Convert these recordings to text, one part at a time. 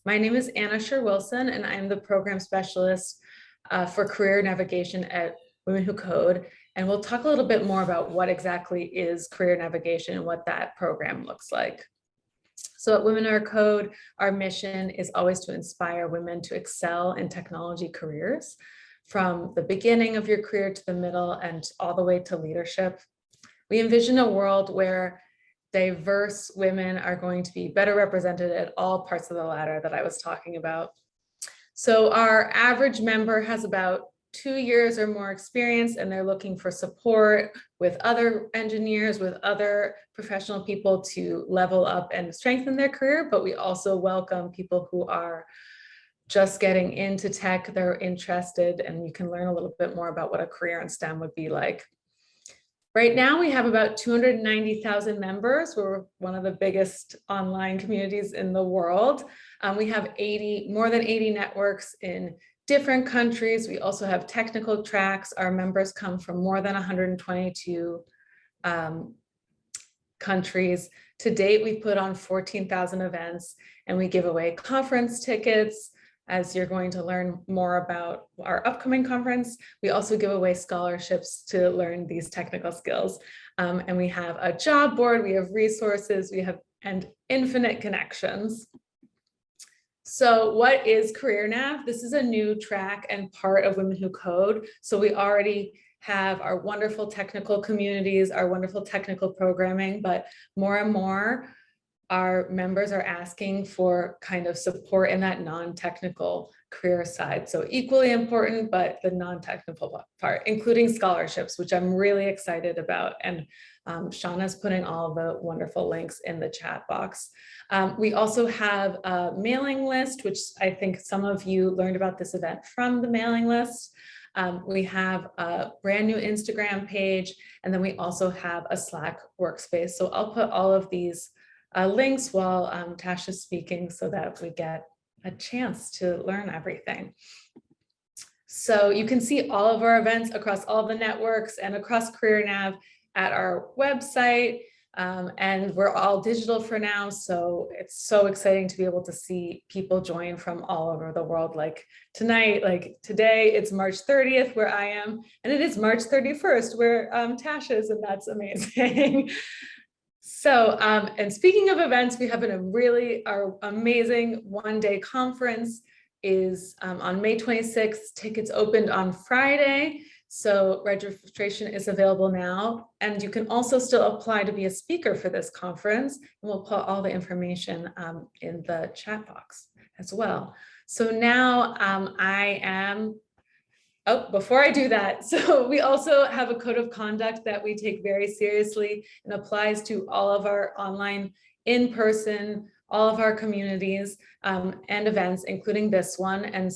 My name is Anna Sher-Wilson, and I'm the program specialist for career navigation at Women Who Code. And we'll talk a little bit more about what exactly is career navigation and what that program looks like. So at Women Who Code, our mission is always to inspire women to excel in technology careers, from the beginning of your career to the middle and all the way to leadership. We envision a world where diverse women are going to be better represented at all parts of the ladder that I was talking about. So our average member has about 2 years or more experience, and they're looking for support with other engineers, with other professional people to level up and strengthen their career. But we also welcome people who are just getting into tech, they're interested, and you can learn a little bit more about what a career in STEM would be like. Right now, we have about 290,000 members. We're one of the biggest online communities in the world. We have more than 80 networks in different countries. We also have technical tracks. Our members come from more than 122 countries. To date, we've put on 14,000 events, and we give away conference tickets. As you're going to learn more about our upcoming conference, we also give away scholarships to learn these technical skills. And we have a job board, we have resources, and infinite connections. So what is Career Nav? This is a new track and part of Women Who Code. So we already have our wonderful technical communities, our wonderful technical programming, but more and more, our members are asking for kind of support in that non-technical career side. So equally important, but the non-technical part, including scholarships, which I'm really excited about. And Shauna's putting all the wonderful links in the chat box. We also have a mailing list, which I think some of you learned about this event from the mailing list. We have a brand new Instagram page, and then we also have a Slack workspace. So I'll put all of these links while Tasha's speaking so that we get a chance to learn everything. So you can see all of our events across all the networks and across Career Nav at our website. And we're all digital for now, so it's so exciting to be able to see people join from all over the world. Like tonight, like today, it's March 30th where I am, and it is March 31st where Tasha is, and that's amazing. So, and speaking of events, we have our amazing one-day conference is on May 26th. Tickets opened on Friday. So registration is available now. And you can also still apply to be a speaker for this conference. And we'll put all the information in the chat box as well. So now before I do that, so we also have a code of conduct that we take very seriously and applies to all of our online, in-person, all of our communities and events, including this one. And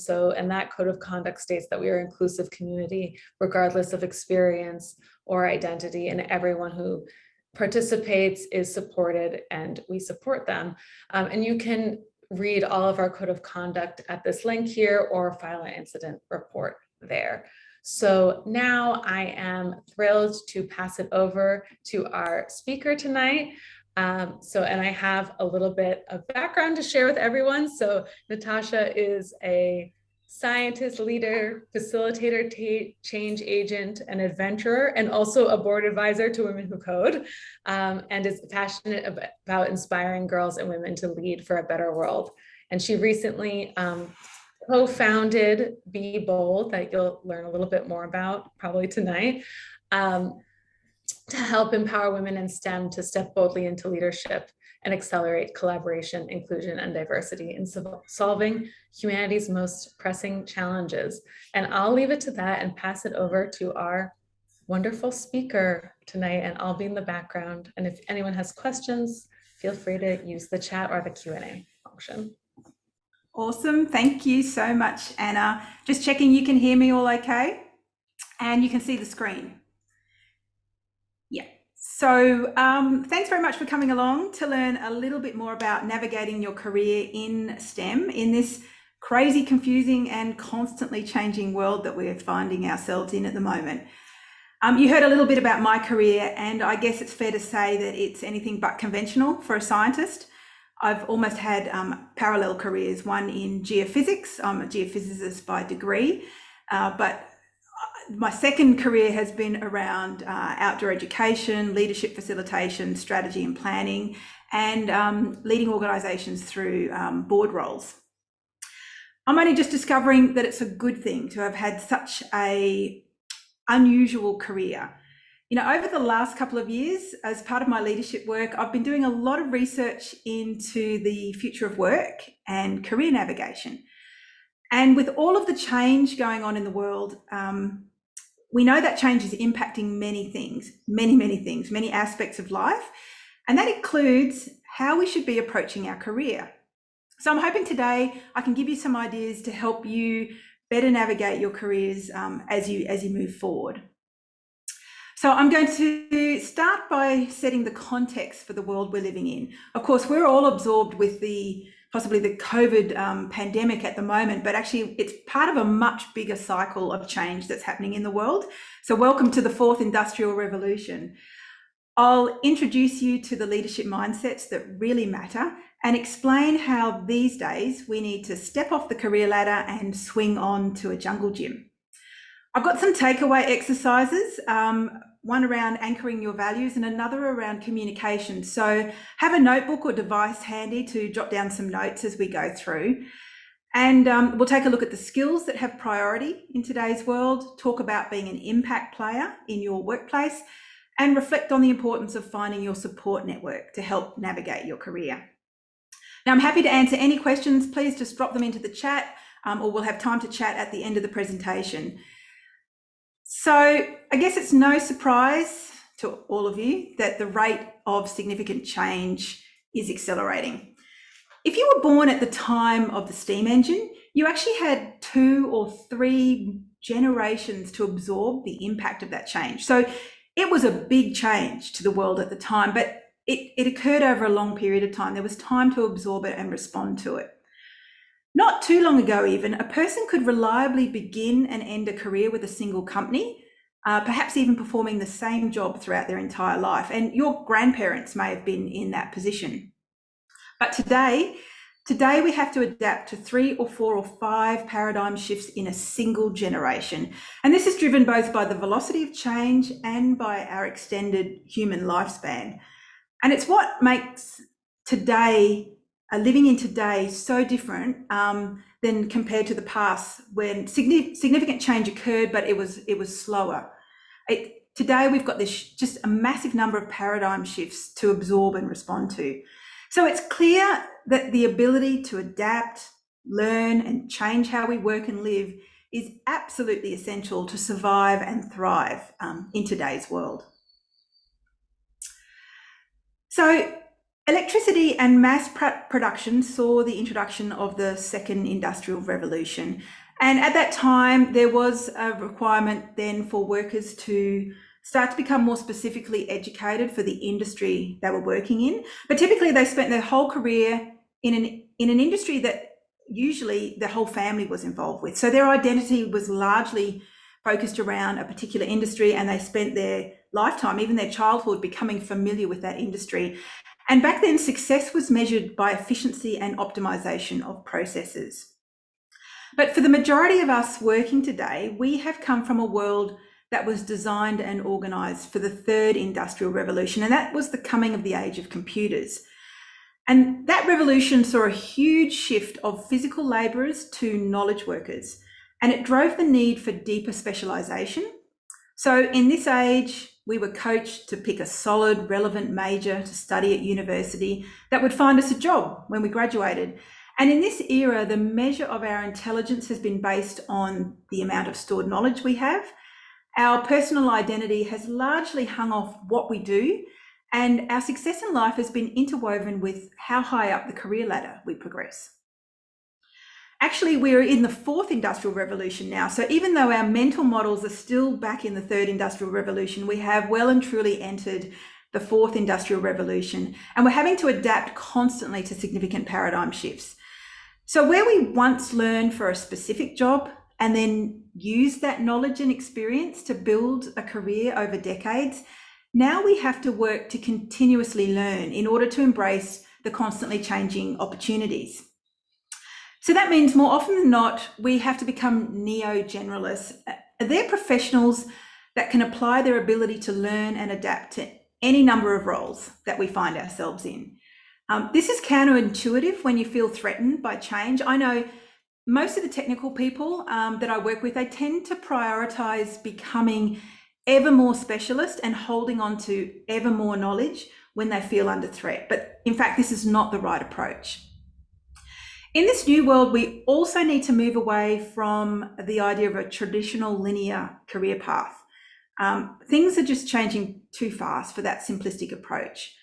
that code of conduct states that we are an inclusive community, regardless of experience or identity, and everyone who participates is supported, and we support them. And you can read all of our code of conduct at this link here, or file an incident report there. So now I am thrilled to pass it over to our speaker tonight. And I have a little bit of background to share with everyone. So Natasha is a scientist, leader, facilitator, change agent, and adventurer, and also a board advisor to Women Who Code, and is passionate about inspiring girls and women to lead for a better world. And she recently co-founded Be Bold, that you'll learn a little bit more about probably tonight, to help empower women in STEM to step boldly into leadership and accelerate collaboration, inclusion, and diversity in solving humanity's most pressing challenges. And I'll leave it to that and pass it over to our wonderful speaker tonight, and I'll be in the background. And if anyone has questions, feel free to use the chat or the Q&A function. Awesome. Thank you so much, Anna. Just checking you can hear me all okay, and you can see the screen. Yeah. So thanks very much for coming along to learn a little bit more about navigating your career in STEM in this crazy, confusing, and constantly changing world that we're finding ourselves in at the moment. You heard a little bit about my career, and I guess it's fair to say that it's anything but conventional for a scientist. I've almost had parallel careers, one in geophysics. I'm a geophysicist by degree, but my second career has been around outdoor education, leadership facilitation, strategy and planning, and leading organisations through board roles. I'm only just discovering that it's a good thing to have had such a unusual career. You know, over the last couple of years, as part of my leadership work, I've been doing a lot of research into the future of work and career navigation. And with all of the change going on in the world, we know that change is impacting many things, many aspects of life. And that includes how we should be approaching our career. So I'm hoping today I can give you some ideas to help you better navigate your careers as you move forward. So I'm going to start by setting the context for the world we're living in. Of course, we're all absorbed with possibly the COVID pandemic at the moment, but actually it's part of a much bigger cycle of change that's happening in the world. So welcome to the fourth industrial revolution. I'll introduce you to the leadership mindsets that really matter and explain how these days we need to step off the career ladder and swing on to a jungle gym. I've got some takeaway exercises, one around anchoring your values and another around communication. So have a notebook or device handy to jot down some notes as we go through. And we'll take a look at the skills that have priority in today's world, talk about being an impact player in your workplace, and reflect on the importance of finding your support network to help navigate your career. Now, I'm happy to answer any questions. Please just drop them into the chat, or we'll have time to chat at the end of the presentation. So I guess it's no surprise to all of you that the rate of significant change is accelerating. If you were born at the time of the steam engine, you actually had 2 or 3 generations to absorb the impact of that change. So it was a big change to the world at the time, but it occurred over a long period of time. There was time to absorb it and respond to it. Not too long ago even, a person could reliably begin and end a career with a single company, perhaps even performing the same job throughout their entire life. And your grandparents may have been in that position. But today we have to adapt to 3 or 4 or 5 paradigm shifts in a single generation. And this is driven both by the velocity of change and by our extended human lifespan. And it's what makes today, living in today, so different than compared to the past when significant change occurred, but it was slower. Today we've got this just a massive number of paradigm shifts to absorb and respond to. So it's clear that the ability to adapt, learn, and change how we work and live is absolutely essential to survive and thrive in today's world. So electricity and mass production saw the introduction of the second industrial revolution. And at that time, there was a requirement then for workers to start to become more specifically educated for the industry they were working in. But typically they spent their whole career in an industry that usually the whole family was involved with. So their identity was largely focused around a particular industry, and they spent their lifetime, even their childhood, becoming familiar with that industry. And back then, success was measured by efficiency and optimization of processes. But for the majority of us working today, we have come from a world that was designed and organized for the third industrial revolution, and that was the coming of the age of computers. And that revolution saw a huge shift of physical laborers to knowledge workers, and it drove the need for deeper specialization. So in this age, we were coached to pick a solid, relevant major to study at university that would find us a job when we graduated. And in this era, the measure of our intelligence has been based on the amount of stored knowledge we have. Our personal identity has largely hung off what we do, and our success in life has been interwoven with how high up the career ladder we progress. Actually, we're in the fourth industrial revolution now. So even though our mental models are still back in the third industrial revolution, we have well and truly entered the fourth industrial revolution, and we're having to adapt constantly to significant paradigm shifts. So where we once learned for a specific job and then use that knowledge and experience to build a career over decades, now we have to work to continuously learn in order to embrace the constantly changing opportunities. So that means more often than not, we have to become neo-generalists. They're professionals that can apply their ability to learn and adapt to any number of roles that we find ourselves in. This is counterintuitive when you feel threatened by change. I know most of the technical people that I work with, they tend to prioritize becoming ever more specialist and holding on to ever more knowledge when they feel under threat. But in fact, this is not the right approach. In this new world, we also need to move away from the idea of a traditional linear career path. Things are just changing too fast for that simplistic approach.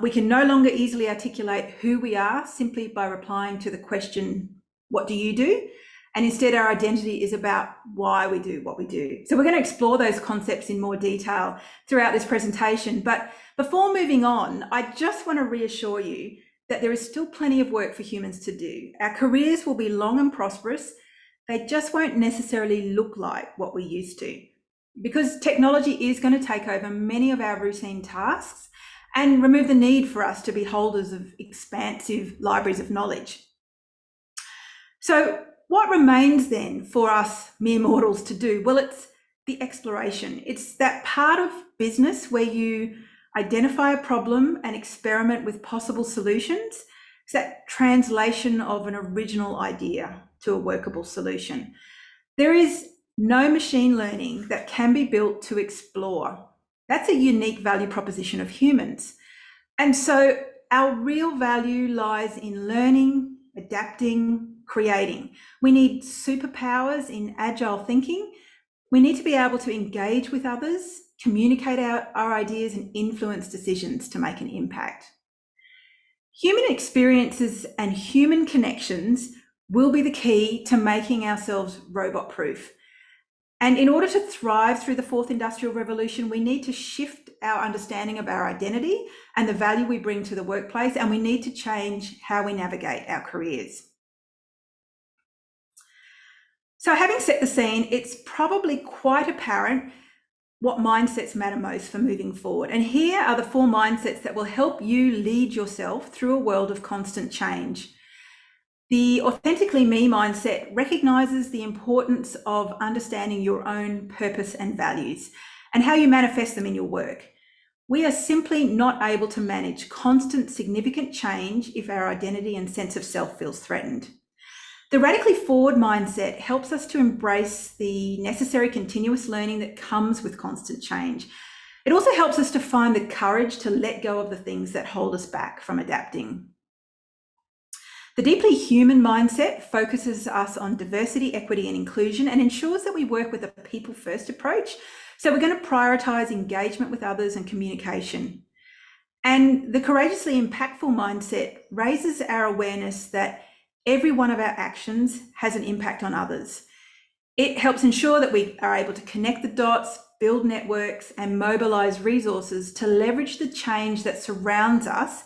We can no longer easily articulate who we are simply by replying to the question, what do you do? And instead our identity is about why we do what we do. So we're going to explore those concepts in more detail throughout this presentation. But before moving on, I just want to reassure you that there is still plenty of work for humans to do. Our careers will be long and prosperous. They just won't necessarily look like what we used to, because technology is going to take over many of our routine tasks and remove the need for us to be holders of expansive libraries of knowledge. So what remains then for us mere mortals to do? Well, it's the exploration. It's that part of business where you identify a problem and experiment with possible solutions. It's that translation of an original idea to a workable solution. There is no machine learning that can be built to explore. That's a unique value proposition of humans. And so our real value lies in learning, adapting, creating. We need superpowers in agile thinking. We need to be able to engage with others, communicate our ideas, and influence decisions to make an impact. Human experiences and human connections will be the key to making ourselves robot-proof. And in order to thrive through the fourth industrial revolution, we need to shift our understanding of our identity and the value we bring to the workplace, and we need to change how we navigate our careers. So having set the scene, it's probably quite apparent what mindsets matter most for moving forward. And here are the 4 mindsets that will help you lead yourself through a world of constant change. The authentically me mindset recognizes the importance of understanding your own purpose and values and how you manifest them in your work. We are simply not able to manage constant, significant change if our identity and sense of self feels threatened. The radically forward mindset helps us to embrace the necessary continuous learning that comes with constant change. It also helps us to find the courage to let go of the things that hold us back from adapting. The deeply human mindset focuses us on diversity, equity, and inclusion, and ensures that we work with a people-first approach. So we're going to prioritize engagement with others and communication. And the courageously impactful mindset raises our awareness that every one of our actions has an impact on others. It helps ensure that we are able to connect the dots, build networks, and mobilize resources to leverage the change that surrounds us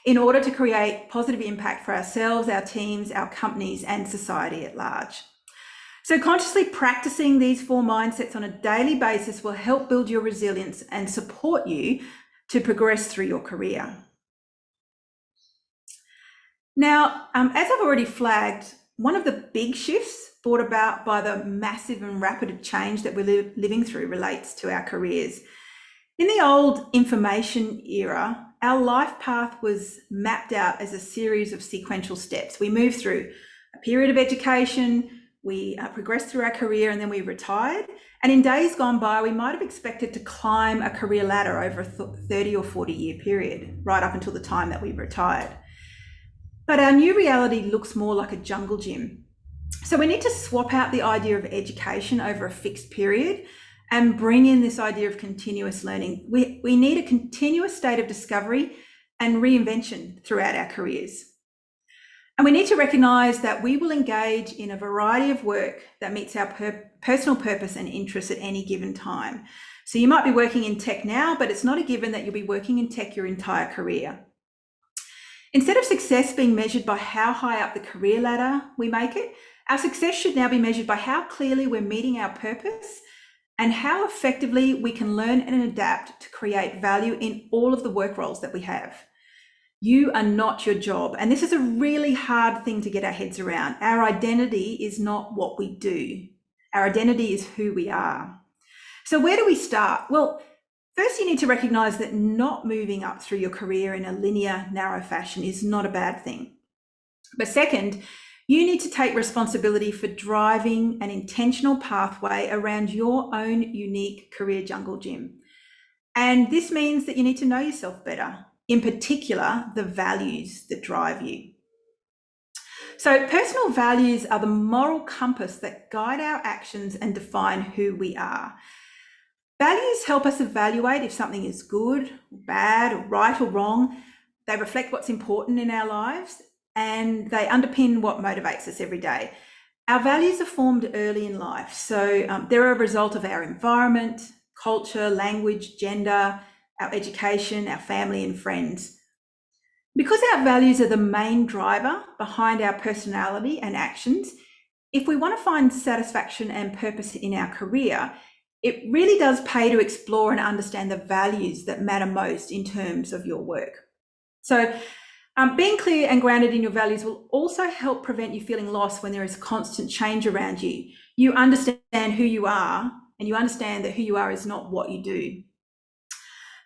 in order to create positive impact for ourselves, our teams, our companies, and society at large. So consciously practicing these 4 mindsets on a daily basis will help build your resilience and support you to progress through your career. Now, as I've already flagged, one of the big shifts brought about by the massive and rapid change that we're living through relates to our careers. In the old information era, our life path was mapped out as a series of sequential steps. We moved through a period of education, we progressed through our career, and then we retired. And in days gone by, we might have expected to climb a career ladder over a 30 or 40 year period, right up until the time that we retired. But our new reality looks more like a jungle gym. So we need to swap out the idea of education over a fixed period and bring in this idea of continuous learning. We need a continuous state of discovery and reinvention throughout our careers. And we need to recognise that we will engage in a variety of work that meets our personal purpose and interests at any given time. So you might be working in tech now, but it's not a given that you'll be working in tech your entire career. Instead of success being measured by how high up the career ladder we make it, our success should now be measured by how clearly we're meeting our purpose and how effectively we can learn and adapt to create value in all of the work roles that we have. You are not your job. And this is a really hard thing to get our heads around. Our identity is not what we do. Our identity is who we are. So where do we start? Well, first you need to recognize that not moving up through your career in a linear, narrow fashion is not a bad thing. But second, you need to take responsibility for driving an intentional pathway around your own unique career jungle gym. And this means that you need to know yourself better, in particular, the values that drive you. So personal values are the moral compass that guide our actions and define who we are. Values help us evaluate if something is good, bad, or right or wrong. They reflect what's important in our lives, and they underpin what motivates us every day. Our values are formed early in life, so they're a result of our environment, culture, language, gender, our education, our family and friends. Because our values are the main driver behind our personality and actions, if we want to find satisfaction and purpose in our career, it really does pay to explore and understand the values that matter most in terms of your work. So being clear and grounded in your values will also help prevent you feeling lost when there is constant change around you. You understand who you are, and you understand that who you are is not what you do.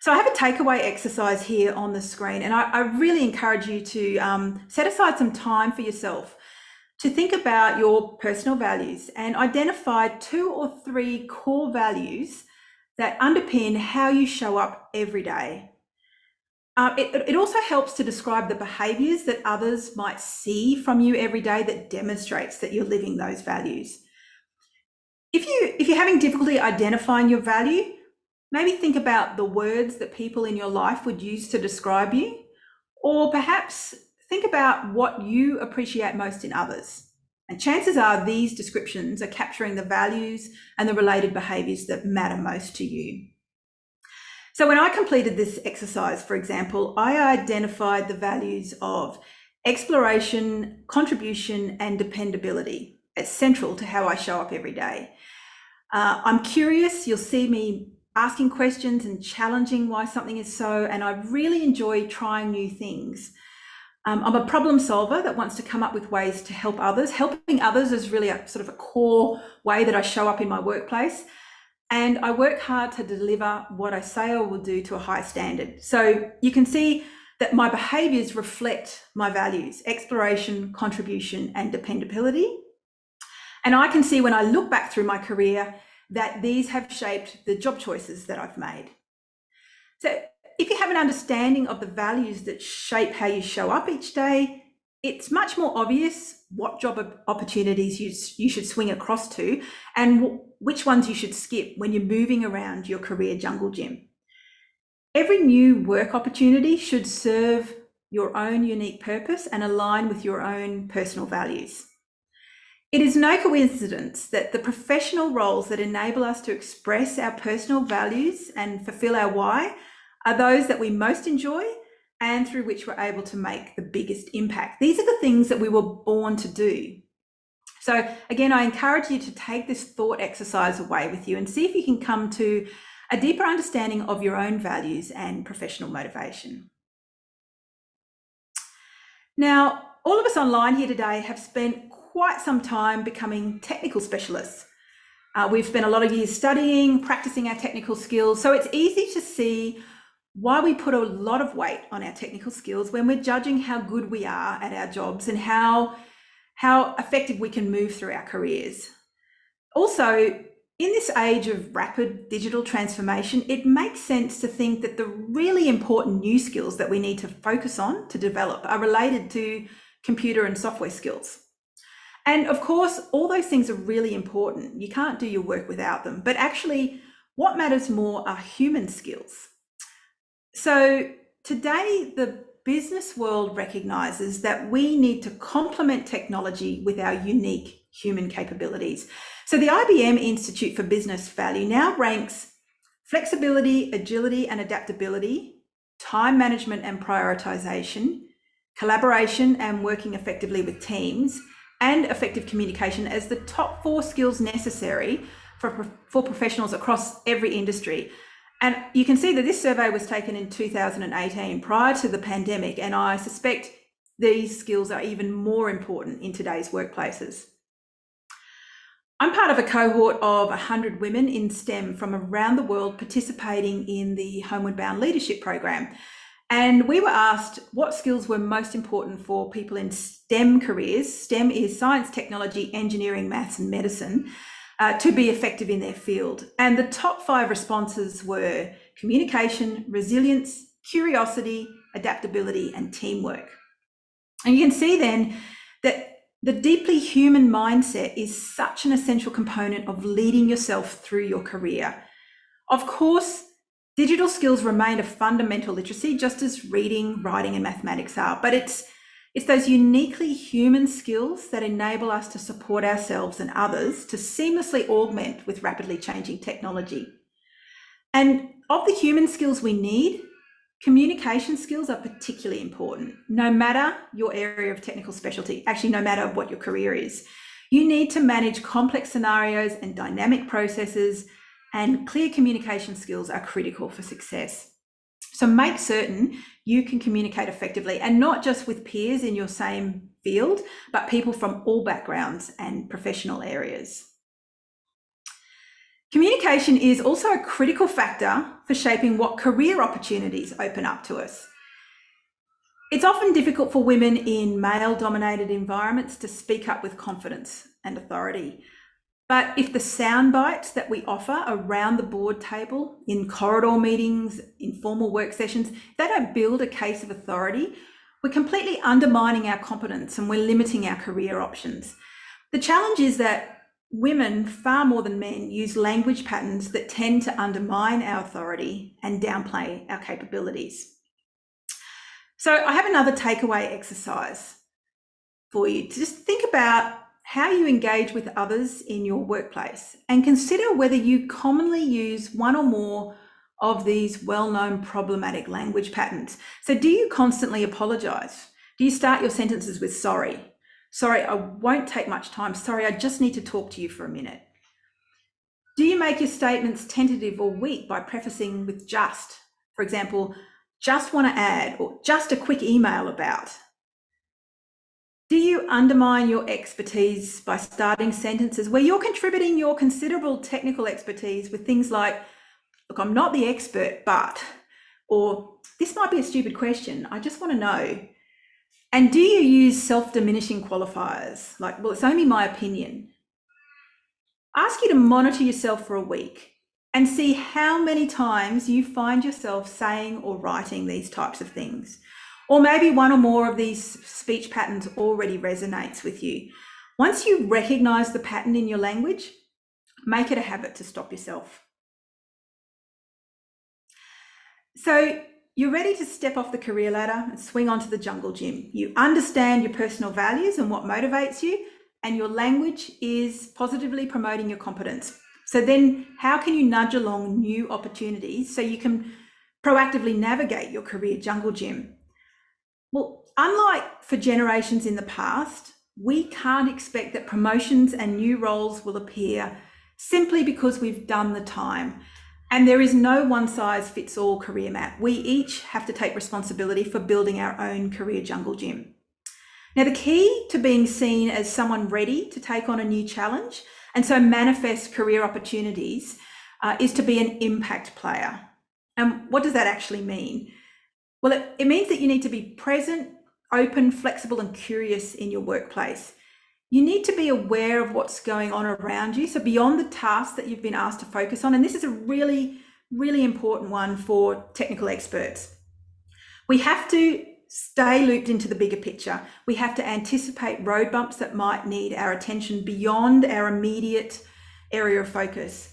So I have a takeaway exercise here on the screen, and I really encourage you to set aside some time for yourself to think about your personal values and identify 2 or 3 core values that underpin how you show up every day. It also helps to describe the behaviours that others might see from you every day that demonstrates that you're living those values. If you're having difficulty identifying your value, maybe think about the words that people in your life would use to describe you, or perhaps think about what you appreciate most in others. And chances are these descriptions are capturing the values and the related behaviours that matter most to you. So when I completed this exercise, for example, I identified the values of exploration, contribution, and dependability as central to how I show up every day. I'm curious. You'll see me asking questions and challenging why something is so, and I really enjoy trying new things. I'm a problem solver that wants to come up with ways to help others. Helping others is really a sort of a core way that I show up in my workplace. And I work hard to deliver what I say I will do to a high standard. So you can see that my behaviours reflect my values: exploration, contribution, and dependability. And I can see when I look back through my career that these have shaped the job choices that I've made. So if you have an understanding of the values that shape how you show up each day, it's much more obvious what job opportunities you should swing across to and which ones you should skip when you're moving around your career jungle gym. Every new work opportunity should serve your own unique purpose and align with your own personal values. It is no coincidence that the professional roles that enable us to express our personal values and fulfill our why are those that we most enjoy and through which we're able to make the biggest impact. These are the things that we were born to do. So again, I encourage you to take this thought exercise away with you and see if you can come to a deeper understanding of your own values and professional motivation. Now, all of us online here today have spent quite some time becoming technical specialists. We've spent a lot of years studying, practicing our technical skills, so it's easy to see why we put a lot of weight on our technical skills when we're judging how good we are at our jobs and how effective we can move through our careers. Also, in this age of rapid digital transformation, it makes sense to think that the really important new skills that we need to focus on to develop are related to computer and software skills. And of course, all those things are really important. You can't do your work without them, but actually what matters more are human skills. So today, the business world recognizes that we need to complement technology with our unique human capabilities. So the IBM Institute for Business Value now ranks flexibility, agility, and adaptability, time management and prioritization, collaboration and working effectively with teams, and effective communication as the top 4 skills necessary for professionals across every industry. And you can see that this survey was taken in 2018, prior to the pandemic, and I suspect these skills are even more important in today's workplaces. I'm part of a cohort of 100 women in STEM from around the world participating in the Homeward Bound Leadership Program. And we were asked what skills were most important for people in STEM careers. STEM is science, technology, engineering, maths, and medicine, to be effective in their field. And the top 5 responses were communication, resilience, curiosity, adaptability, and teamwork. And you can see then that the deeply human mindset is such an essential component of leading yourself through your career. Of course, digital skills remain a fundamental literacy, just as reading, writing, and mathematics are, but it's those uniquely human skills that enable us to support ourselves and others to seamlessly augment with rapidly changing technology. And of the human skills we need, communication skills are particularly important, no matter your area of technical specialty, actually no matter what your career is. You need to manage complex scenarios and dynamic processes, and clear communication skills are critical for success. So make certain you can communicate effectively, and not just with peers in your same field, but people from all backgrounds and professional areas. Communication is also a critical factor for shaping what career opportunities open up to us. It's often difficult for women in male-dominated environments to speak up with confidence and authority. But if the sound bites that we offer around the board table, in corridor meetings, informal work sessions, they don't build a case of authority, we're completely undermining our competence and we're limiting our career options. The challenge is that women, far more than men, use language patterns that tend to undermine our authority and downplay our capabilities. So I have another takeaway exercise for you to just think about how you engage with others in your workplace, and consider whether you commonly use one or more of these well-known problematic language patterns. So do you constantly apologize? Do you start your sentences with sorry? Sorry, I won't take much time. Sorry, I just need to talk to you for a minute. Do you make your statements tentative or weak by prefacing with just? For example, just want to add, or just a quick email about. Do you undermine your expertise by starting sentences where you're contributing your considerable technical expertise with things like, look, I'm not the expert, but, or this might be a stupid question, I just want to know. And do you use self-diminishing qualifiers like, well, it's only my opinion? Ask you to monitor yourself for a week and see how many times you find yourself saying or writing these types of things. Or maybe one or more of these speech patterns already resonates with you. Once you recognize the pattern in your language, make it a habit to stop yourself. So you're ready to step off the career ladder and swing onto the jungle gym. You understand your personal values and what motivates you, and your language is positively promoting your competence. So then how can you nudge along new opportunities so you can proactively navigate your career jungle gym? Well, unlike for generations in the past, we can't expect that promotions and new roles will appear simply because we've done the time. And there is no one-size-fits-all career map. We each have to take responsibility for building our own career jungle gym. Now, the key to being seen as someone ready to take on a new challenge and so manifest career opportunities is to be an impact player. And what does that actually mean? Well, it means that you need to be present, open, flexible, and curious in your workplace. You need to be aware of what's going on around you. So beyond the tasks that you've been asked to focus on, and this is a really, really important one for technical experts. We have to stay looped into the bigger picture. We have to anticipate road bumps that might need our attention beyond our immediate area of focus.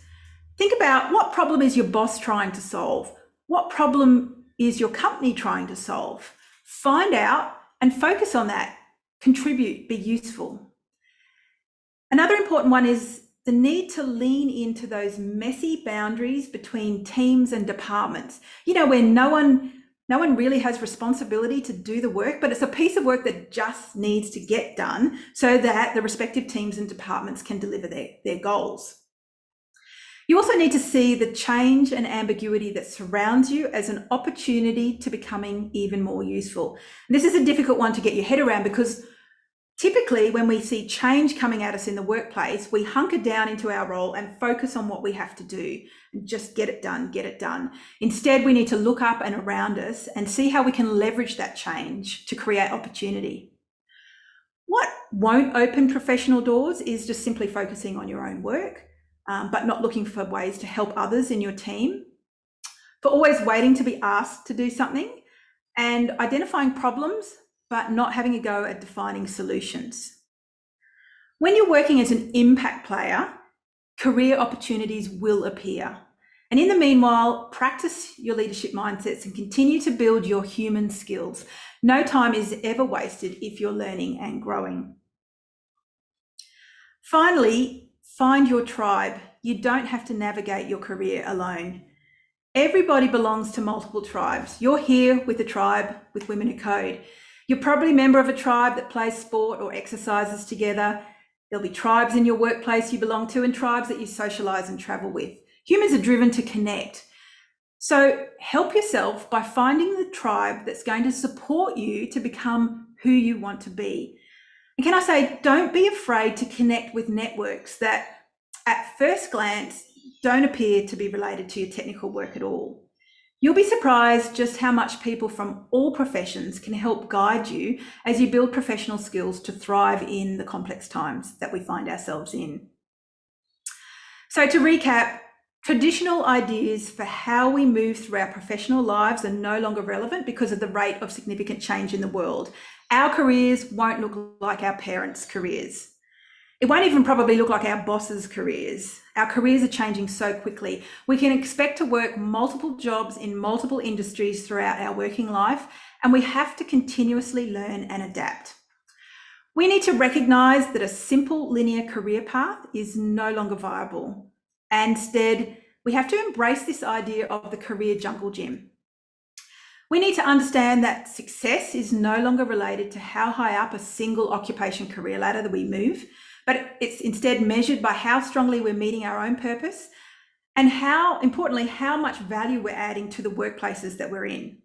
Think about, what problem is your boss trying to solve? What problem is your company trying to solve? Find out and focus on that. Contribute, be useful. Another important one is the need to lean into those messy boundaries between teams and departments. You know, where no one really has responsibility to do the work, but it's a piece of work that just needs to get done so that the respective teams and departments can deliver their goals. You also need to see the change and ambiguity that surrounds you as an opportunity to becoming even more useful. And this is a difficult one to get your head around because typically when we see change coming at us in the workplace, we hunker down into our role and focus on what we have to do and just get it done, get it done. Instead, we need to look up and around us and see how we can leverage that change to create opportunity. What won't open professional doors is just simply focusing on your own work, but not looking for ways to help others in your team, for always waiting to be asked to do something, and identifying problems, but not having a go at defining solutions. When you're working as an impact player, career opportunities will appear. And in the meanwhile, practice your leadership mindsets and continue to build your human skills. No time is ever wasted if you're learning and growing. Finally, find your tribe. You don't have to navigate your career alone. Everybody belongs to multiple tribes. You're here with a tribe with Women Who Code. You're probably a member of a tribe that plays sport or exercises together. There'll be tribes in your workplace you belong to and tribes that you socialise and travel with. Humans are driven to connect. So help yourself by finding the tribe that's going to support you to become who you want to be. And can I say, don't be afraid to connect with networks that at first glance don't appear to be related to your technical work at all. You'll be surprised just how much people from all professions can help guide you as you build professional skills to thrive in the complex times that we find ourselves in. So to recap, traditional ideas for how we move through our professional lives are no longer relevant because of the rate of significant change in the world. Our careers won't look like our parents' careers. It won't even probably look like our bosses' careers. Our careers are changing so quickly. We can expect to work multiple jobs in multiple industries throughout our working life, and we have to continuously learn and adapt. We need to recognise that a simple linear career path is no longer viable. Instead, we have to embrace this idea of the career jungle gym. We need to understand that success is no longer related to how high up a single occupation career ladder that we move, but it's instead measured by how strongly we're meeting our own purpose and how, importantly, how much value we're adding to the workplaces that we're in.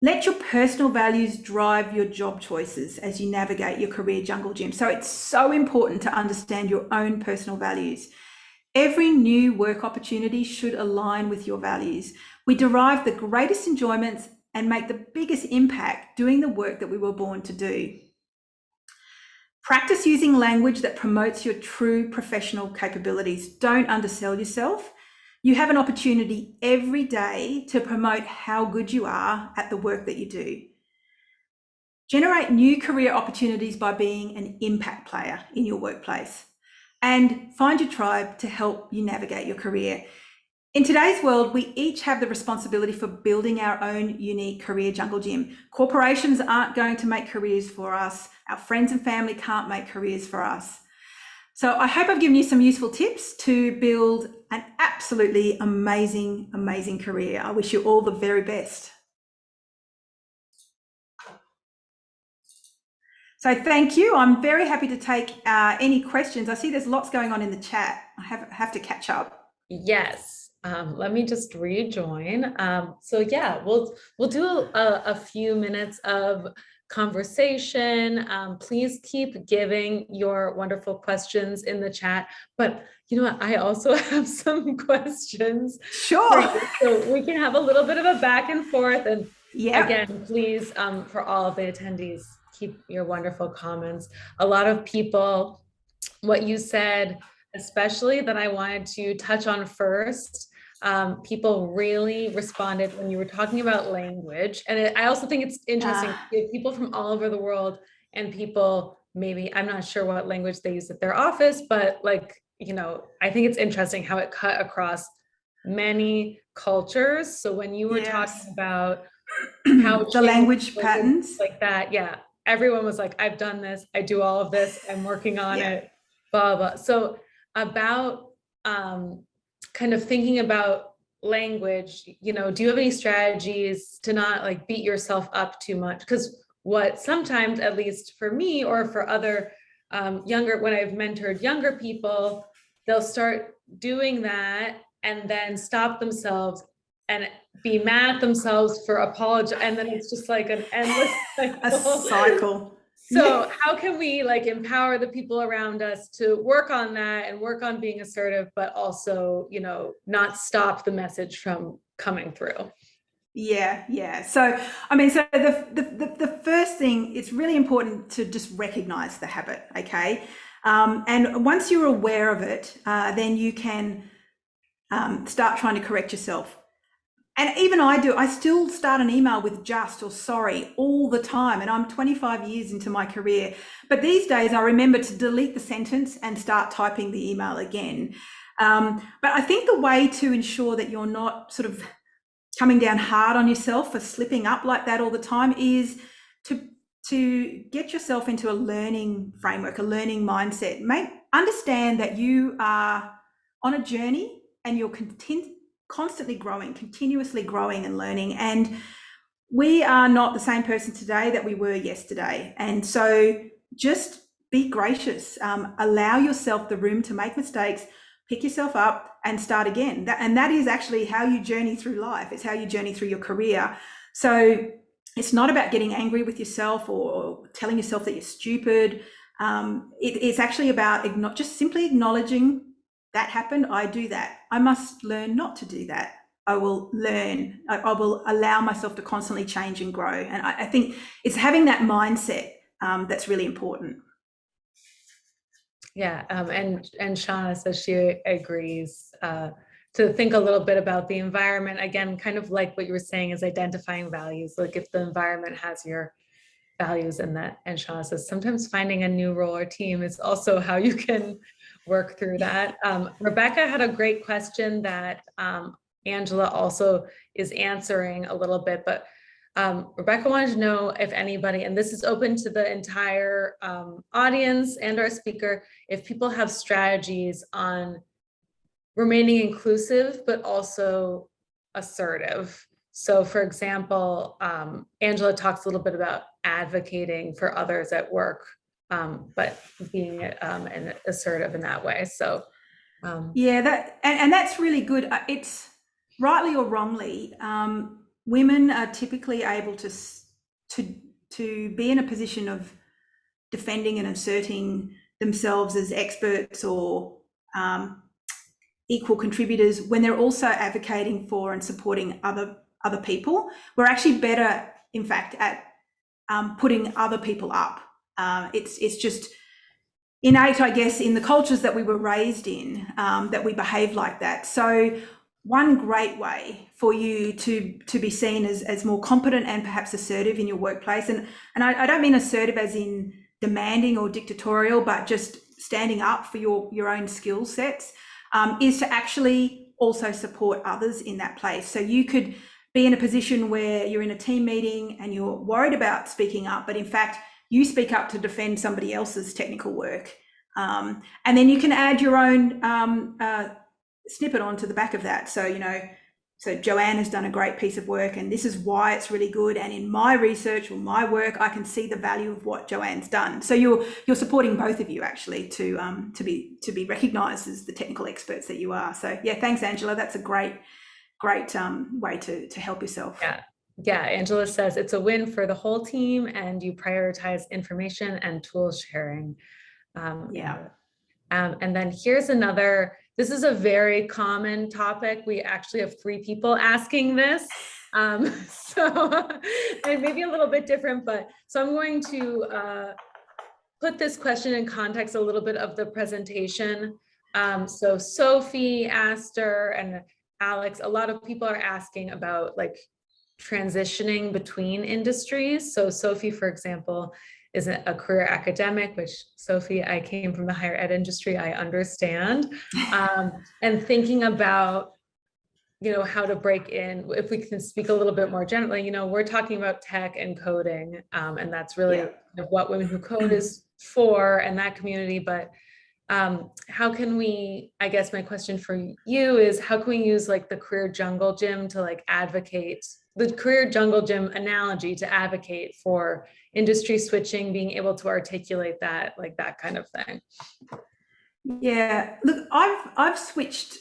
Let your personal values drive your job choices as you navigate your career jungle gym. So it's so important to understand your own personal values. Every new work opportunity should align with your values. We derive the greatest enjoyments and make the biggest impact doing the work that we were born to do. Practice using language that promotes your true professional capabilities. Don't undersell yourself. You have an opportunity every day to promote how good you are at the work that you do. Generate new career opportunities by being an impact player in your workplace. And find your tribe to help you navigate your career. In today's world, we each have the responsibility for building our own unique career jungle gym. Corporations aren't going to make careers for us. Our friends and family can't make careers for us. So I hope I've given you some useful tips to build an absolutely amazing, amazing career. I wish you all the very best. So thank you. I'm very happy to take any questions. I see there's lots going on in the chat. I have to catch up. Yes. Let me just rejoin. So yeah, we'll do a few minutes of conversation. Please keep giving your wonderful questions in the chat. But you know what? I also have some questions. Sure. So we can have a little bit of a back and forth. And yeah, again, please, for all of the attendees, keep your wonderful comments. A lot of people, what you said, especially that I wanted to touch on first, people really responded when you were talking about language. And I also think it's interesting, people from all over the world and people, maybe, I'm not sure what language they use at their office, but like, you know, I think it's interesting how it cut across many cultures. So when you were talking about how the language patterns like that, yeah, everyone was like, I've done this, I do all of this, I'm working on it, blah, blah. So about kind of thinking about language, you know, do you have any strategies to not like beat yourself up too much? Because what sometimes, at least for me or for other younger, when I've mentored younger people, they'll start doing that and then stop themselves and be mad at themselves for apology, and then it's just like an endless A cycle. cycle. So how can we like empower the people around us to work on that and work on being assertive, but also, you know, not stop the message from coming through? Yeah. So, I mean, so the first thing, it's really important to just recognize the habit, okay? And once you're aware of it, then you can start trying to correct yourself. And even I still start an email with just or sorry all the time. And I'm 25 years into my career. But these days I remember to delete the sentence and start typing the email again. But I think the way to ensure that you're not sort of coming down hard on yourself for slipping up like that all the time is to get yourself into a learning framework, a learning mindset. Understand that you are on a journey and you're constantly growing, continuously growing and learning. And we are not the same person today that we were yesterday. And so just be gracious, allow yourself the room to make mistakes, pick yourself up and start again. And that is actually how you journey through life. It's how you journey through your career. So it's not about getting angry with yourself or telling yourself that you're stupid. It's actually about just simply acknowledging that happened. I do that. I must learn not to do that. I will learn. I will allow myself to constantly change and grow. And I think it's having that mindset that's really important. Yeah, and Shauna says she agrees to think a little bit about the environment. Again, kind of like what you were saying is identifying values. Like if the environment has your values in that, and Shauna says sometimes finding a new role or team is also how you can work through that. Rebecca had a great question that Angela also is answering a little bit, but Rebecca wanted to know if anybody, and this is open to the entire audience and our speaker, if people have strategies on remaining inclusive, but also assertive. So for example, Angela talks a little bit about advocating for others at work, but being assertive in that way. So yeah, that's really good. It's rightly or wrongly, women are typically able to be in a position of defending and asserting themselves as experts or equal contributors when they're also advocating for and supporting other people. We're actually better, in fact, at putting other people up. It's just innate, I guess, in the cultures that we were raised in, that we behave like that. So one great way for you to be seen as more competent and perhaps assertive in your workplace, and I don't mean assertive as in demanding or dictatorial, but just standing up for your own skill sets, is to actually also support others in that place. So you could be in a position where you're in a team meeting and you're worried about speaking up, but in fact, you speak up to defend somebody else's technical work. And then you can add your own snippet onto the back of that. So, so Joanne has done a great piece of work and this is why it's really good. And in my research or my work, I can see the value of what Joanne's done. So you're supporting both of you actually to be recognised as the technical experts that you are. So yeah, thanks, Angela. That's a great way to help yourself. Yeah, Angela says it's a win for the whole team and you prioritize information and tool sharing. And then here's another, this is a very common topic. We actually have 3 people asking this. So it may be a little bit different, but so I'm going to put this question in context a little bit of the presentation. So Sophie, Aster, and Alex, a lot of people are asking about like transitioning between industries. So Sophie, for example, is a career academic, which Sophie, I came from the higher ed industry, I understand. And thinking about, how to break in, if we can speak a little bit more generally, we're talking about tech and coding, and that's really what Women Who Code is for and that community. But how can we, I guess my question for you is, how can we use like the career jungle gym to like advocate, the career jungle gym analogy to advocate for industry switching, being able to articulate that, like that kind of thing? Yeah, look, I've switched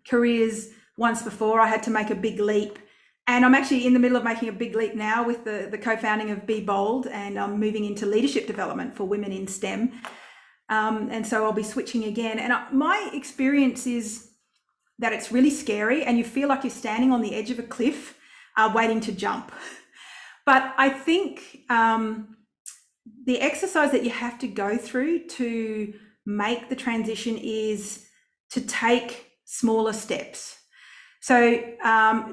careers once before. I had to make a big leap, and I'm actually in the middle of making a big leap now with the co-founding of Be Bold, and I'm moving into leadership development for women in STEM. And so I'll be switching again. And my experience is that it's really scary, and you feel like you're standing on the edge of a cliff, waiting to jump. But I think the exercise that you have to go through to make the transition is to take smaller steps. So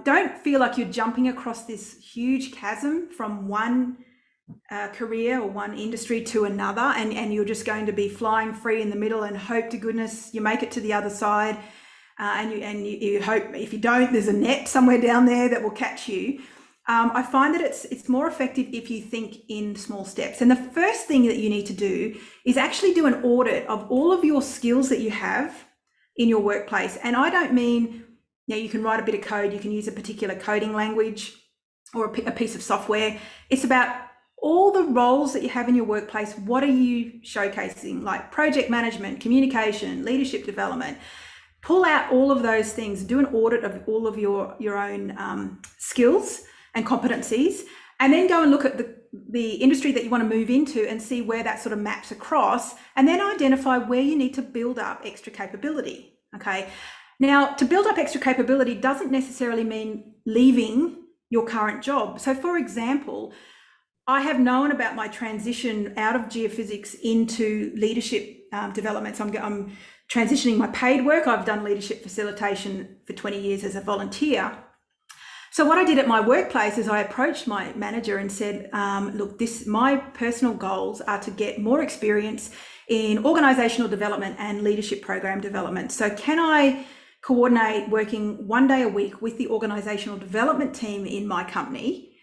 don't feel like you're jumping across this huge chasm from one career or one industry to another, and you're just going to be flying free in the middle and hope to goodness you make it to the other side. And you hope, if you don't, there's a net somewhere down there that will catch you. I find that it's more effective if you think in small steps. And the first thing that you need to do is actually do an audit of all of your skills that you have in your workplace. And I don't mean, you can write a bit of code, you can use a particular coding language or a piece of software. It's about all the roles that you have in your workplace. What are you showcasing? Like project management, communication, leadership development. Pull out all of those things, do an audit of all of your own skills and competencies, and then go and look at the industry that you want to move into and see where that sort of maps across, and then identify where you need to build up extra capability. Okay. Now, to build up extra capability doesn't necessarily mean leaving your current job. So for example, I have known about my transition out of geophysics into leadership development. So I'm transitioning my paid work. I've done leadership facilitation for 20 years as a volunteer. So what I did at my workplace is I approached my manager and said, look, my personal goals are to get more experience in organisational development and leadership program development. So can I coordinate working one day a week with the organisational development team in my company?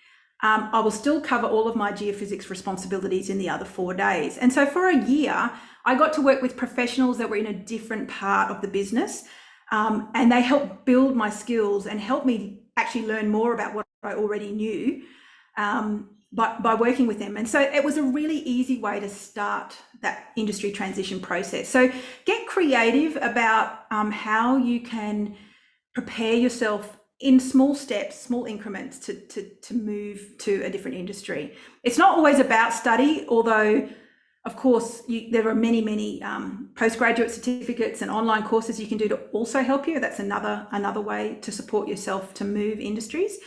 I will still cover all of my geophysics responsibilities in the other 4 days. And so for a year, I got to work with professionals that were in a different part of the business, and they helped build my skills and help me actually learn more about what I already knew by working with them. And so it was a really easy way to start that industry transition process. So get creative about how you can prepare yourself in small steps, small increments to move to a different industry. It's not always about study, although of course there are many postgraduate certificates and online courses you can do to also help you. That's another way to support yourself to move industries.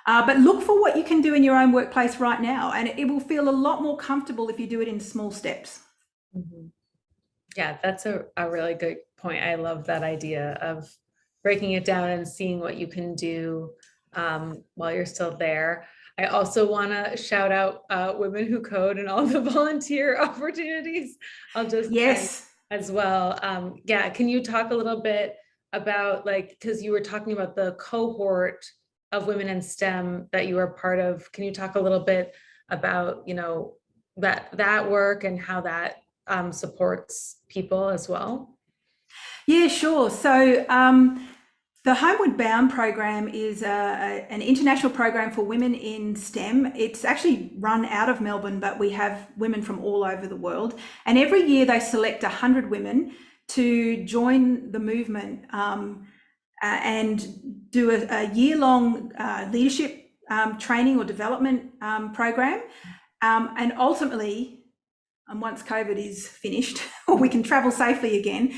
But look for what you can do in your own workplace right now, and it will feel a lot more comfortable if you do it in small steps. Mm-hmm. Yeah, that's a really good point. I love that idea of breaking it down and seeing what you can do while you're still there. I also want to shout out Women Who Code and all the volunteer opportunities. I'll just Yes. as well. Yeah, can you talk a little bit about, like, because you were talking about the cohort of women in STEM that you are part of. Can you talk a little bit about, that work and how that supports people as well? Yeah, sure. So the Homeward Bound program is an international program for women in STEM. It's actually run out of Melbourne, but we have women from all over the world. And every year they select 100 women to join the movement and do a year-long leadership training or development program. And ultimately, once COVID is finished, or we can travel safely again,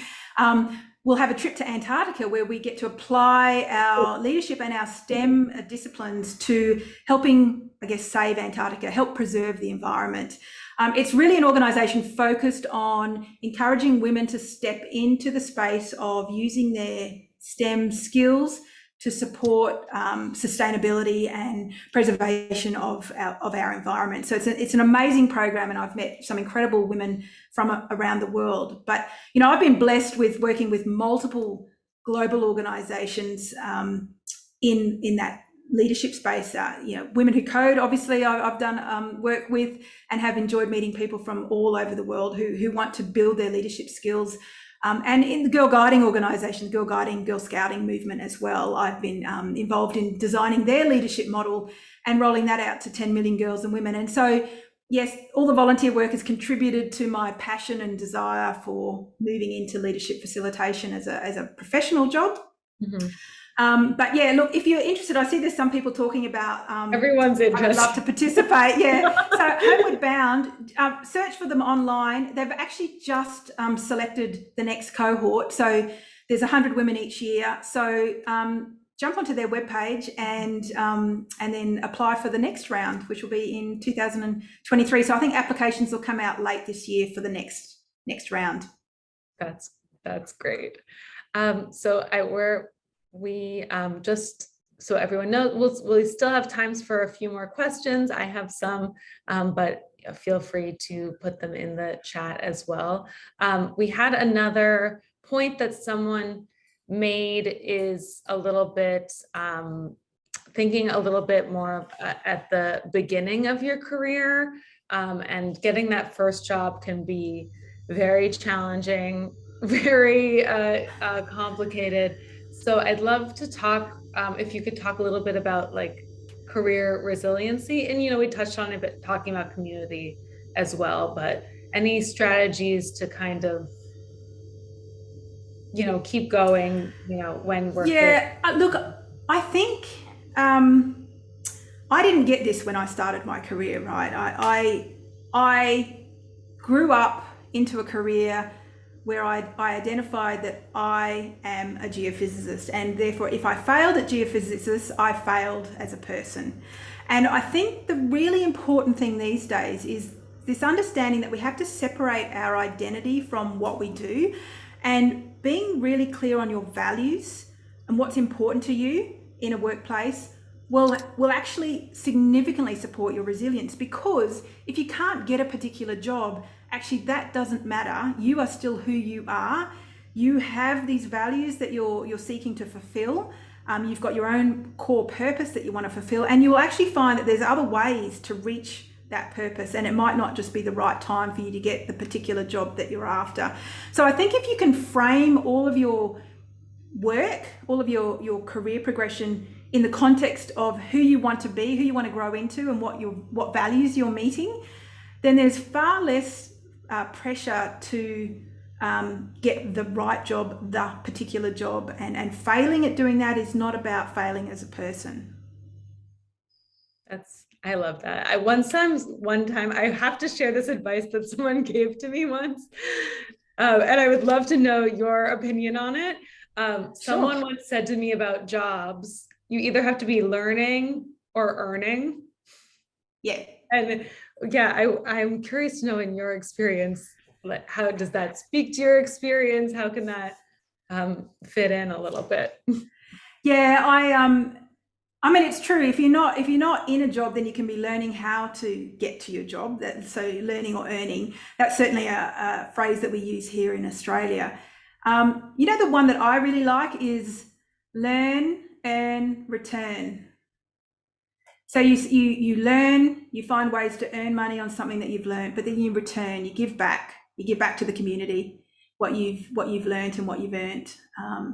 we'll have a trip to Antarctica where we get to apply our leadership and our STEM disciplines to helping, save Antarctica, help preserve the environment. It's really an organisation focused on encouraging women to step into the space of using their STEM skills to support sustainability and preservation of our environment. So it's an amazing program, and I've met some incredible women from around the world. But, I've been blessed with working with multiple global organisations in that leadership space. Women Who Code, obviously, I've done work with and have enjoyed meeting people from all over the world who want to build their leadership skills. And in the girl guiding organisation, girl guiding, girl scouting movement as well, I've been involved in designing their leadership model and rolling that out to 10 million girls and women. And so yes, all the volunteer work has contributed to my passion and desire for moving into leadership facilitation as a professional job. Mhm. But yeah, look, if you're interested, I see there's some people talking about Everyone's I would love interested. to participate. Yeah. So Homeward Bound, search for them online. They've actually just selected the next cohort. So there's 100 women each year. So jump onto their webpage and then apply for the next round, which will be in 2023. So I think applications will come out late this year for the next round. That's great. Just so everyone knows, we'll still have times for a few more questions. I have some, but feel free to put them in the chat as well. We had another point that someone made is a little bit thinking a little bit more at the beginning of your career, and getting that first job can be very challenging, very complicated. So I'd love to talk, if you could talk a little bit about like career resiliency. And, we touched on it, but talking about community as well, but any strategies to kind of, keep going, when we're feeling. Yeah, look, I think I didn't get this when I started my career, right? I grew up into a career where I identified that I am a geophysicist, and therefore if I failed at geophysicist, I failed as a person. And I think the really important thing these days is this understanding that we have to separate our identity from what we do, and being really clear on your values and what's important to you in a workplace will actually significantly support your resilience. Because if you can't get a particular job, actually that doesn't matter. You are still who you are. You have these values that you're seeking to fulfill. You've got your own core purpose that you want to fulfill, and you will actually find that there's other ways to reach that purpose, and it might not just be the right time for you to get the particular job that you're after. So I think if you can frame all of your work, all of your career progression in the context of who you want to be, who you want to grow into, and what values you're meeting, then there's far less pressure to get the right job, the particular job, and failing at doing that is not about failing as a person. I love that. One time I have to share this advice that someone gave to me once, and I would love to know your opinion on it. Someone once said to me about jobs, you either have to be learning or earning. Yeah. And yeah, I'm curious to know, in your experience, how does that speak to your experience? How can that fit in a little bit? Yeah, I mean, it's true. If you're not in a job, then you can be learning how to get to your job. So learning or earning, that's certainly a phrase that we use here in Australia. The one that I really like is learn, earn, return. So you learn, you find ways to earn money on something that you've learned, but then you return, you give back to the community what you've learned and what you've earned.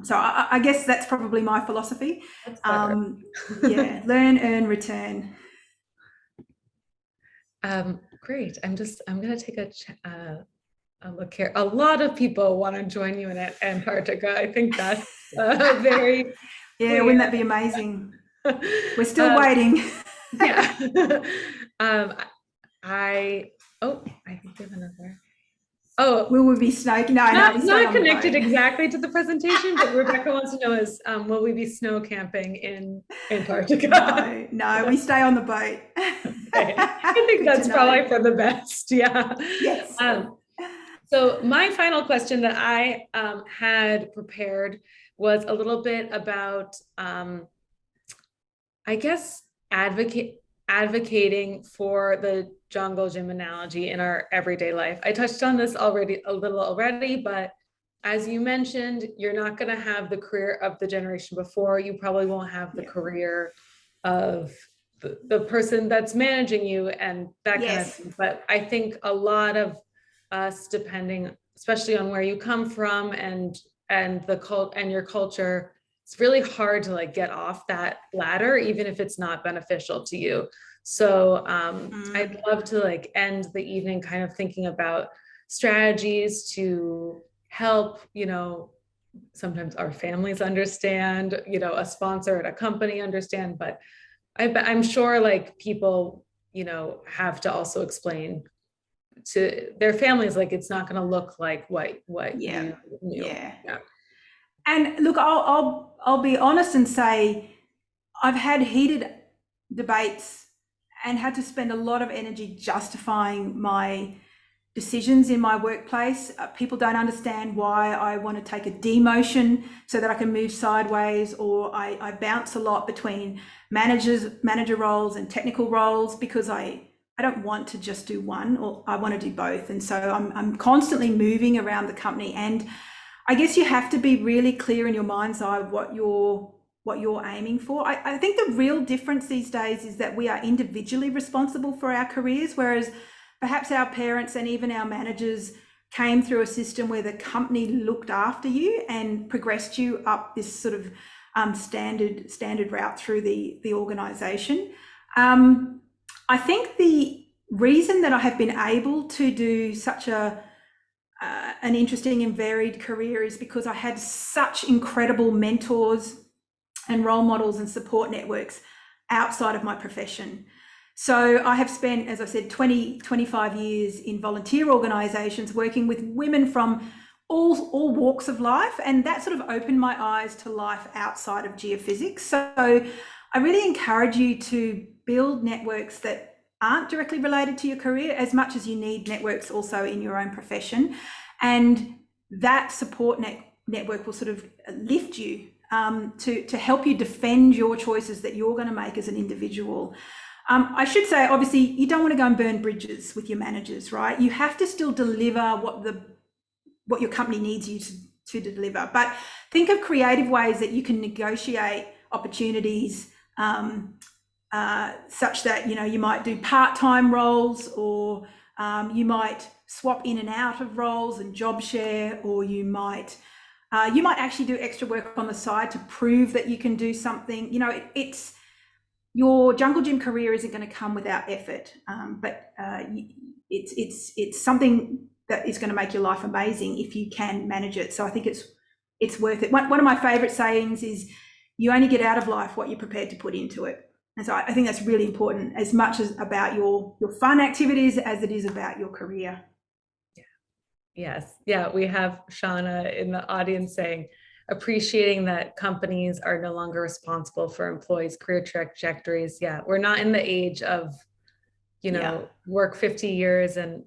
So I guess that's probably my philosophy. Yeah, learn, earn, return. Great. I'm going to take a look here. A lot of people want to join you in Antarctica. I think that's very yeah. clear. Wouldn't that be amazing? We're still waiting. Yeah. I think we have another. Oh, will we be snow? No, not connected exactly to the presentation, but Rebecca wants to know is, will we be snow camping in Antarctica? No, we stay on the boat. Okay. I think that's probably for the best. Yeah. Yes. So my final question that I had prepared was a little bit about, I guess, advocating for the jungle gym analogy in our everyday life. I touched on this a little already, but as you mentioned, you're not going to have the career of the generation before. You probably won't have the career of the person that's managing you and that kind of thing. But I think a lot of us, depending, especially on where you come from and your culture, it's really hard to like get off that ladder, even if it's not beneficial to you. So I'd love to like end the evening kind of thinking about strategies to help, sometimes our families understand, a sponsor at a company understand, but I'm sure like people, have to also explain to their families, like it's not going to look like what Yeah. you knew. Yeah. And look, I'll be honest and say I've had heated debates and had to spend a lot of energy justifying my decisions in my workplace. People don't understand why I want to take a demotion so that I can move sideways, or I bounce a lot between manager roles and technical roles because I don't want to just do one, or I want to do both. And so I'm constantly moving around the company, and I guess you have to be really clear in your mind's eye what you're aiming for. I think the real difference these days is that we are individually responsible for our careers, whereas perhaps our parents and even our managers came through a system where the company looked after you and progressed you up this sort of standard route through the organization. I think the reason that I have been able to do such an interesting and varied career is because I had such incredible mentors and role models and support networks outside of my profession. So I have spent, as I said, 25 years in volunteer organisations working with women from all walks of life, and that sort of opened my eyes to life outside of geophysics. So I really encourage you to build networks that aren't directly related to your career, as much as you need networks also in your own profession, and that support network will sort of lift you to help you defend your choices that you're going to make as an individual. I should say, obviously, you don't want to go and burn bridges with your managers, right? You have to still deliver what your company needs you to deliver. But think of creative ways that you can negotiate opportunities such that, you might do part-time roles, or you might swap in and out of roles and job share, or you might actually do extra work on the side to prove that you can do something. It's your jungle gym career isn't going to come without effort, but it's something that is going to make your life amazing if you can manage it. So I think it's worth it. One of my favorite sayings is, you only get out of life what you're prepared to put into it. And so I think that's really important, as much as about your fun activities as it is about your career. Yes. Yeah. We have Shauna in the audience saying, appreciating that companies are no longer responsible for employees' career trajectories. Yeah. We're not in the age of, work 50 years and,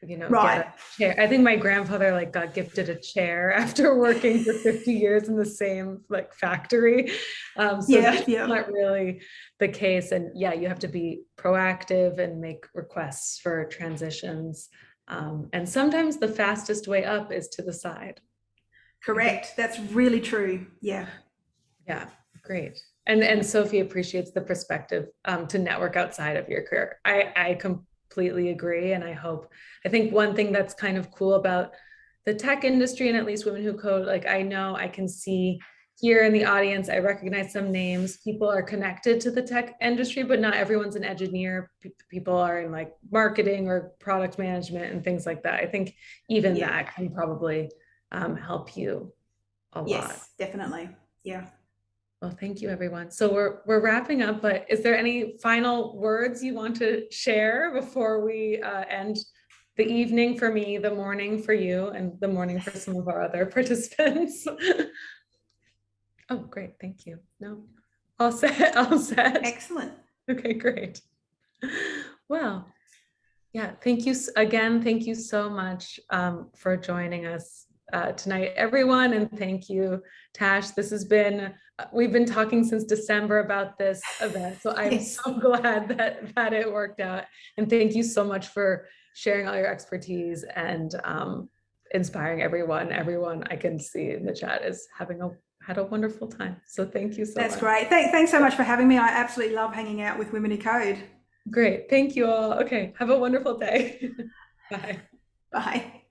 Right. get a chair. I think my grandfather like got gifted a chair after working for 50 years in the same like factory. That's not really the case. And yeah, you have to be proactive and make requests for transitions. And sometimes the fastest way up is to the side. Correct. That's really true. Yeah. Yeah, great. And Sophie appreciates the perspective to network outside of your career. I completely agree. And I think one thing that's kind of cool about the tech industry, and at least Women Who Code, like I know I can see here in the audience, I recognize some names. People are connected to the tech industry, but not everyone's an engineer. People are in like marketing or product management and things like that. I think even that can probably help you a lot. Yes, definitely. Yeah. Well, thank you, everyone. So we're wrapping up, but is there any final words you want to share before we end the evening for me, the morning for you, and the morning for some of our other participants? Oh, great. Thank you. No, all set. All set. Excellent. Okay, great. Well, yeah, thank you again. Thank you so much for joining us tonight, everyone. And thank you, Tash. We've been talking since December about this event. So I'm so glad that it worked out. And thank you so much for sharing all your expertise and inspiring everyone. Everyone I can see in the chat is had a wonderful time. So thank you so much. That's great. Thanks so much for having me. I absolutely love hanging out with Women Who Code. Great. Thank you all. Okay. Have a wonderful day. Bye. Bye.